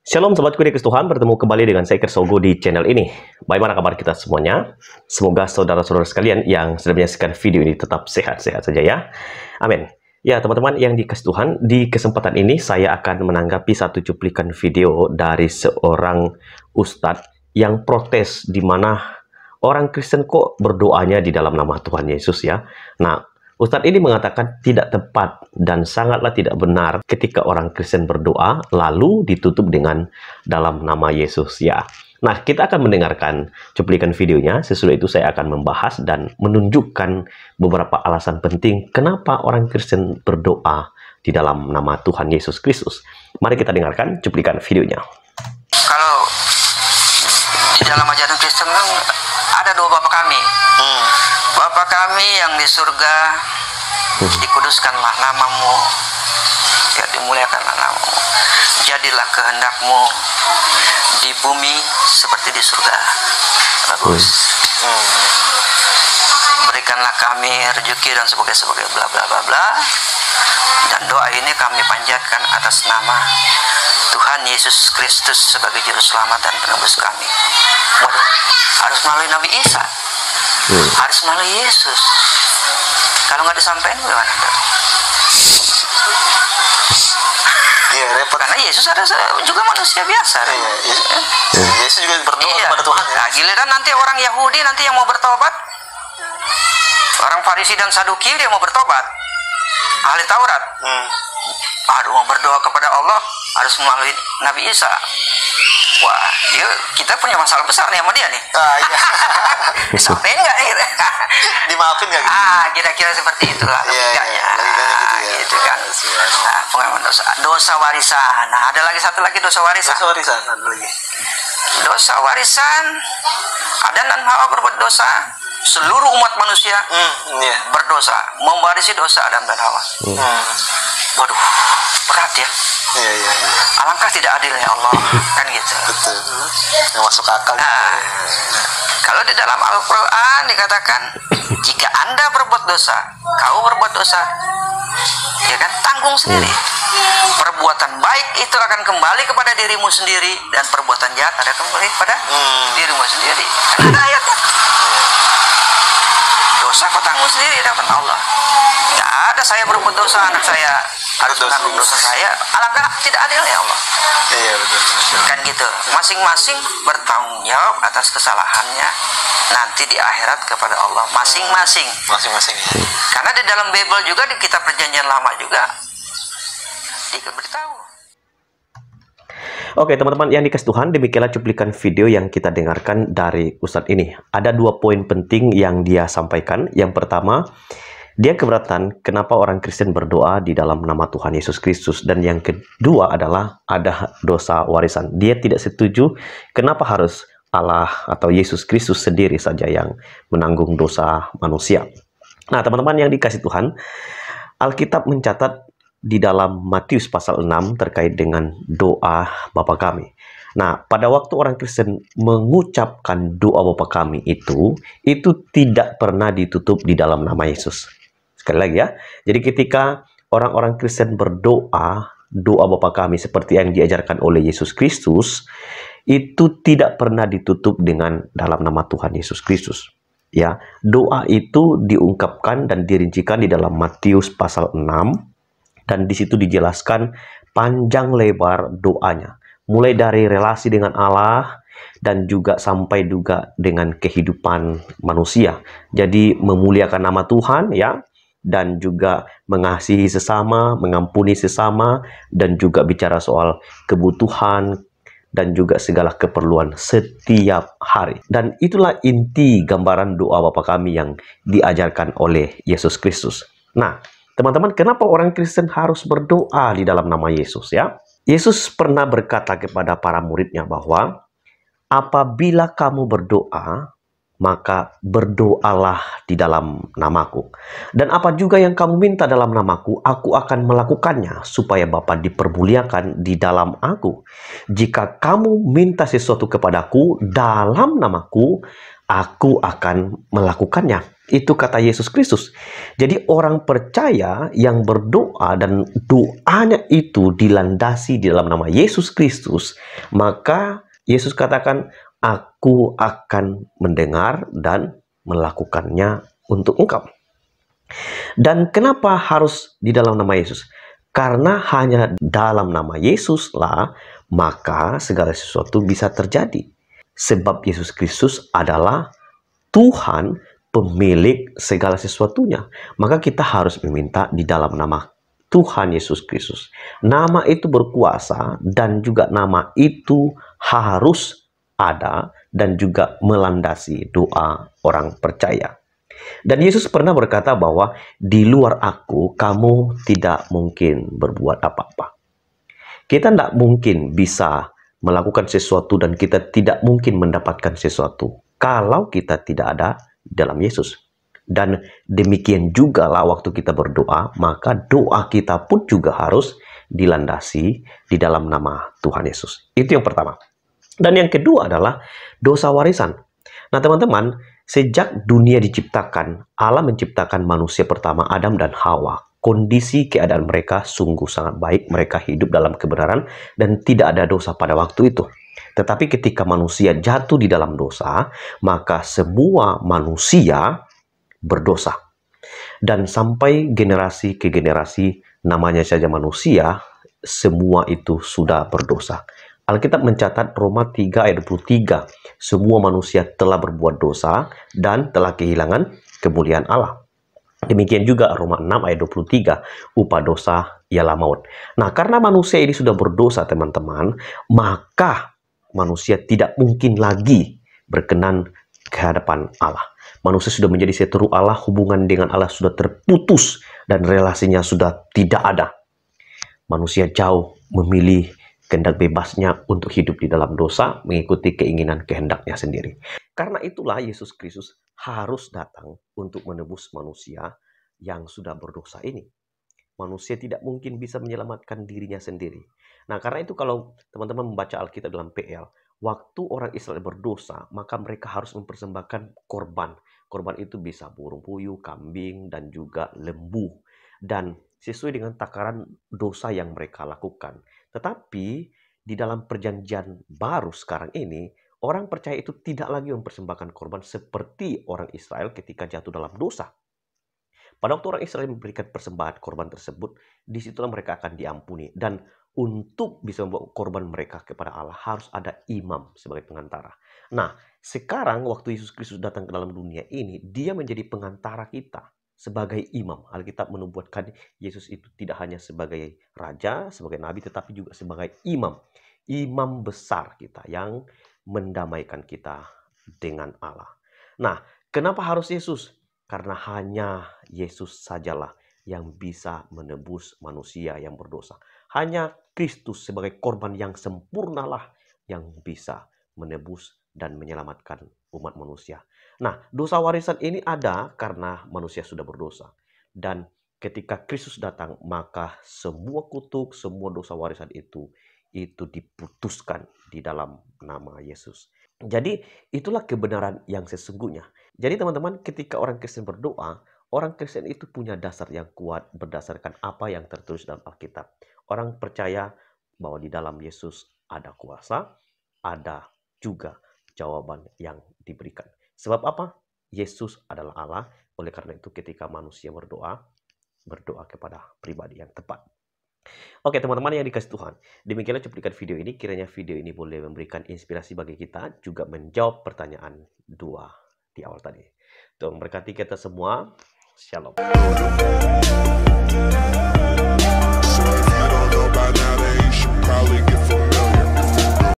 Shalom Sobatku di Tuhan, bertemu kembali dengan saya Kersogo di channel ini. Bagaimana kabar kita semuanya? Semoga saudara-saudara sekalian yang sedang menyaksikan video ini tetap sehat-sehat saja ya. Amin. Ya teman-teman yang dikasih Tuhan, di kesempatan ini saya akan menanggapi satu cuplikan video dari seorang ustadz yang protes di mana orang Kristen kok berdoanya di dalam nama Tuhan Yesus ya. Nah, Ustadz ini mengatakan tidak tepat dan sangatlah tidak benar ketika orang Kristen berdoa lalu ditutup dengan dalam nama Yesus ya. Nah, kita akan mendengarkan cuplikan videonya. Sesudah itu saya akan membahas dan menunjukkan beberapa alasan penting kenapa orang Kristen berdoa di dalam nama Tuhan Yesus Kristus. Mari kita dengarkan cuplikan videonya. Kalau di dalam ajaran Kristen kan ada dua Bapa kami. Bapa kami yang di surga, dikuduskanlah namamu, ya dimuliakanlah namamu, jadilah kehendakmu di bumi seperti di surga. Bagus. Berikanlah kami rezeki dan sebagainya bla bla bla bla. Dan doa ini kami panjatkan atas nama Tuhan Yesus Kristus sebagai juru selamat dan penebus kami. Waduh, harus melalui Nabi Isa, harus melalui Yesus. Kalau nggak disampaikan bagaimana? Iya, repot. Karena Yesus ada juga manusia biasa. Yesus juga berdoa kepada Tuhan ya. Nah, giliran nanti orang Yahudi nanti yang mau bertobat, orang Farisi dan Saduki dia mau bertobat, ahli Taurat. Aduh, mau berdoa kepada Allah harus melalui Nabi Isa. Wah, kita punya masalah besar nih sama dia nih. Iya. Disampaikan nggak nih? Dimaafin nggak gitu? Kira-kira seperti itulah. Iya. Gitu kan. Nah, pengakuan dosa warisan. Nah, ada lagi satu lagi dosa warisan. Dosa warisan ada lagi. Dosa warisan. Adam dan Hawa berbuat dosa. Seluruh umat manusia berdosa, mewarisi dosa Adam dan Hawa. Waduh, berat ya. Iya. Alangkah tidak adilnya Allah, kan gitu. Betul. Yang masuk akal. Kalau di dalam Al-Quran dikatakan, jika Anda berbuat dosa, kau berbuat dosa, ya kan, tanggung sendiri. Perbuatan baik itu akan kembali kepada dirimu sendiri, dan perbuatan jahat akan kembali kepada dirimu sendiri. Kan ada ayatnya. Dosa kau tanggung sendiri dapat Allah. Tidak ada saya berbuat dosa, anak saya harus menanggung dosa saya. Alangkah tidak adil ya Allah. Iya, betul. Kan gitu. Masing-masing bertanggung jawab atas kesalahannya nanti di akhirat kepada Allah. Masing-masing. Masing-masing ya. Karena di dalam Bible juga, di kitab Perjanjian Lama juga diberitahu. Oke teman-teman yang dikasih Tuhan, demikianlah cuplikan video yang kita dengarkan dari Ustadz ini. Ada dua poin penting yang dia sampaikan. Yang pertama, dia keberatan kenapa orang Kristen berdoa di dalam nama Tuhan Yesus Kristus. Dan yang kedua adalah ada dosa warisan. Dia tidak setuju kenapa harus Allah atau Yesus Kristus sendiri saja yang menanggung dosa manusia. Nah teman-teman yang dikasih Tuhan, Alkitab mencatat di dalam Matius pasal 6 terkait dengan doa Bapa kami. Nah, pada waktu orang Kristen mengucapkan doa Bapa kami itu tidak pernah ditutup di dalam nama Yesus. Sekali lagi ya. Jadi ketika orang-orang Kristen berdoa, doa Bapa kami seperti yang diajarkan oleh Yesus Kristus, itu tidak pernah ditutup dengan dalam nama Tuhan Yesus Kristus. Ya, doa itu diungkapkan dan dirincikan di dalam Matius pasal 6. Dan di situ dijelaskan panjang lebar doanya. Mulai dari relasi dengan Allah dan juga sampai juga dengan kehidupan manusia. Jadi memuliakan nama Tuhan ya. Dan juga mengasihi sesama, mengampuni sesama. Dan juga bicara soal kebutuhan dan juga segala keperluan setiap hari. Dan itulah inti gambaran doa Bapa kami yang diajarkan oleh Yesus Kristus. Nah, teman-teman, kenapa orang Kristen harus berdoa di dalam nama Yesus ya? Yesus pernah berkata kepada para muridnya bahwa apabila kamu berdoa, maka berdoalah di dalam namaku. Dan apa juga yang kamu minta dalam namaku, aku akan melakukannya supaya Bapa dipermuliakan di dalam aku. Jika kamu minta sesuatu kepadaku dalam namaku, aku akan melakukannya. Itu kata Yesus Kristus. Jadi orang percaya yang berdoa dan doanya itu dilandasi di dalam nama Yesus Kristus, maka Yesus katakan, aku akan mendengar dan melakukannya untuk engkau. Dan kenapa harus di dalam nama Yesus? Karena hanya dalam nama Yesuslah maka segala sesuatu bisa terjadi. Sebab Yesus Kristus adalah Tuhan, pemilik segala sesuatunya. Maka kita harus meminta di dalam nama Tuhan Yesus Kristus. Nama itu berkuasa dan juga nama itu harus ada dan juga melandasi doa orang percaya. Dan Yesus pernah berkata bahwa di luar aku kamu tidak mungkin berbuat apa-apa. Kita tidak mungkin bisa melakukan sesuatu dan kita tidak mungkin mendapatkan sesuatu kalau kita tidak ada dalam Yesus. Dan demikian juga lah waktu kita berdoa, maka doa kita pun juga harus dilandasi di dalam nama Tuhan Yesus. Itu yang pertama. Dan yang kedua adalah dosa warisan. Nah teman-teman, sejak dunia diciptakan, Allah menciptakan manusia pertama Adam dan Hawa. Kondisi keadaan mereka sungguh sangat baik, mereka hidup dalam kebenaran dan tidak ada dosa pada waktu itu. Tetapi ketika manusia jatuh di dalam dosa, maka semua manusia berdosa. Dan sampai generasi ke generasi, namanya saja manusia, semua itu sudah berdosa. Alkitab mencatat Roma 3 ayat 23, semua manusia telah berbuat dosa dan telah kehilangan kemuliaan Allah. Demikian juga Roma 6 ayat 23, upah dosa ialah maut. Nah, karena manusia ini sudah berdosa, teman-teman, maka manusia tidak mungkin lagi berkenan ke hadapan Allah. Manusia sudah menjadi seteru Allah, hubungan dengan Allah sudah terputus dan relasinya sudah tidak ada. Manusia jauh memilih kehendak bebasnya untuk hidup di dalam dosa, mengikuti keinginan kehendaknya sendiri. Karena itulah Yesus Kristus harus datang untuk menebus manusia yang sudah berdosa ini. Manusia tidak mungkin bisa menyelamatkan dirinya sendiri. Nah, karena itu kalau teman-teman membaca Alkitab dalam PL, waktu orang Israel berdosa, maka mereka harus mempersembahkan korban. Korban itu bisa burung puyuh, kambing, dan juga lembu. Dan sesuai dengan takaran dosa yang mereka lakukan. Tetapi di dalam perjanjian baru sekarang ini, orang percaya itu tidak lagi mempersembahkan korban seperti orang Israel ketika jatuh dalam dosa. Pada waktu orang Israel memberikan persembahan korban tersebut, disitulah mereka akan diampuni. Dan untuk bisa membawa korban mereka kepada Allah, harus ada imam sebagai pengantara. Nah, sekarang waktu Yesus Kristus datang ke dalam dunia ini, dia menjadi pengantara kita sebagai imam. Alkitab menubuatkan Yesus itu tidak hanya sebagai raja, sebagai nabi, tetapi juga sebagai imam. Imam besar kita yang mendamaikan kita dengan Allah. Nah, kenapa harus Yesus? Karena hanya Yesus sajalah yang bisa menebus manusia yang berdosa. Hanya Kristus sebagai korban yang sempurnalah yang bisa menebus dan menyelamatkan umat manusia. Nah, dosa warisan ini ada karena manusia sudah berdosa. Dan ketika Kristus datang, maka semua kutuk, semua dosa warisan itu diputuskan di dalam nama Yesus. Jadi itulah kebenaran yang sesungguhnya. Jadi teman-teman, ketika orang Kristen berdoa, orang Kristen itu punya dasar yang kuat berdasarkan apa yang tertulis dalam Alkitab. Orang percaya bahwa di dalam Yesus ada kuasa, ada juga jawaban yang diberikan. Sebab apa? Yesus adalah Allah. Oleh karena itu ketika manusia berdoa kepada pribadi yang tepat. Oke teman-teman yang dikasih Tuhan, demikianlah cuplikan video ini. Kiranya video ini boleh memberikan inspirasi bagi kita, juga menjawab pertanyaan dua di awal tadi. Tuhan memberkati kita semua. Shalom.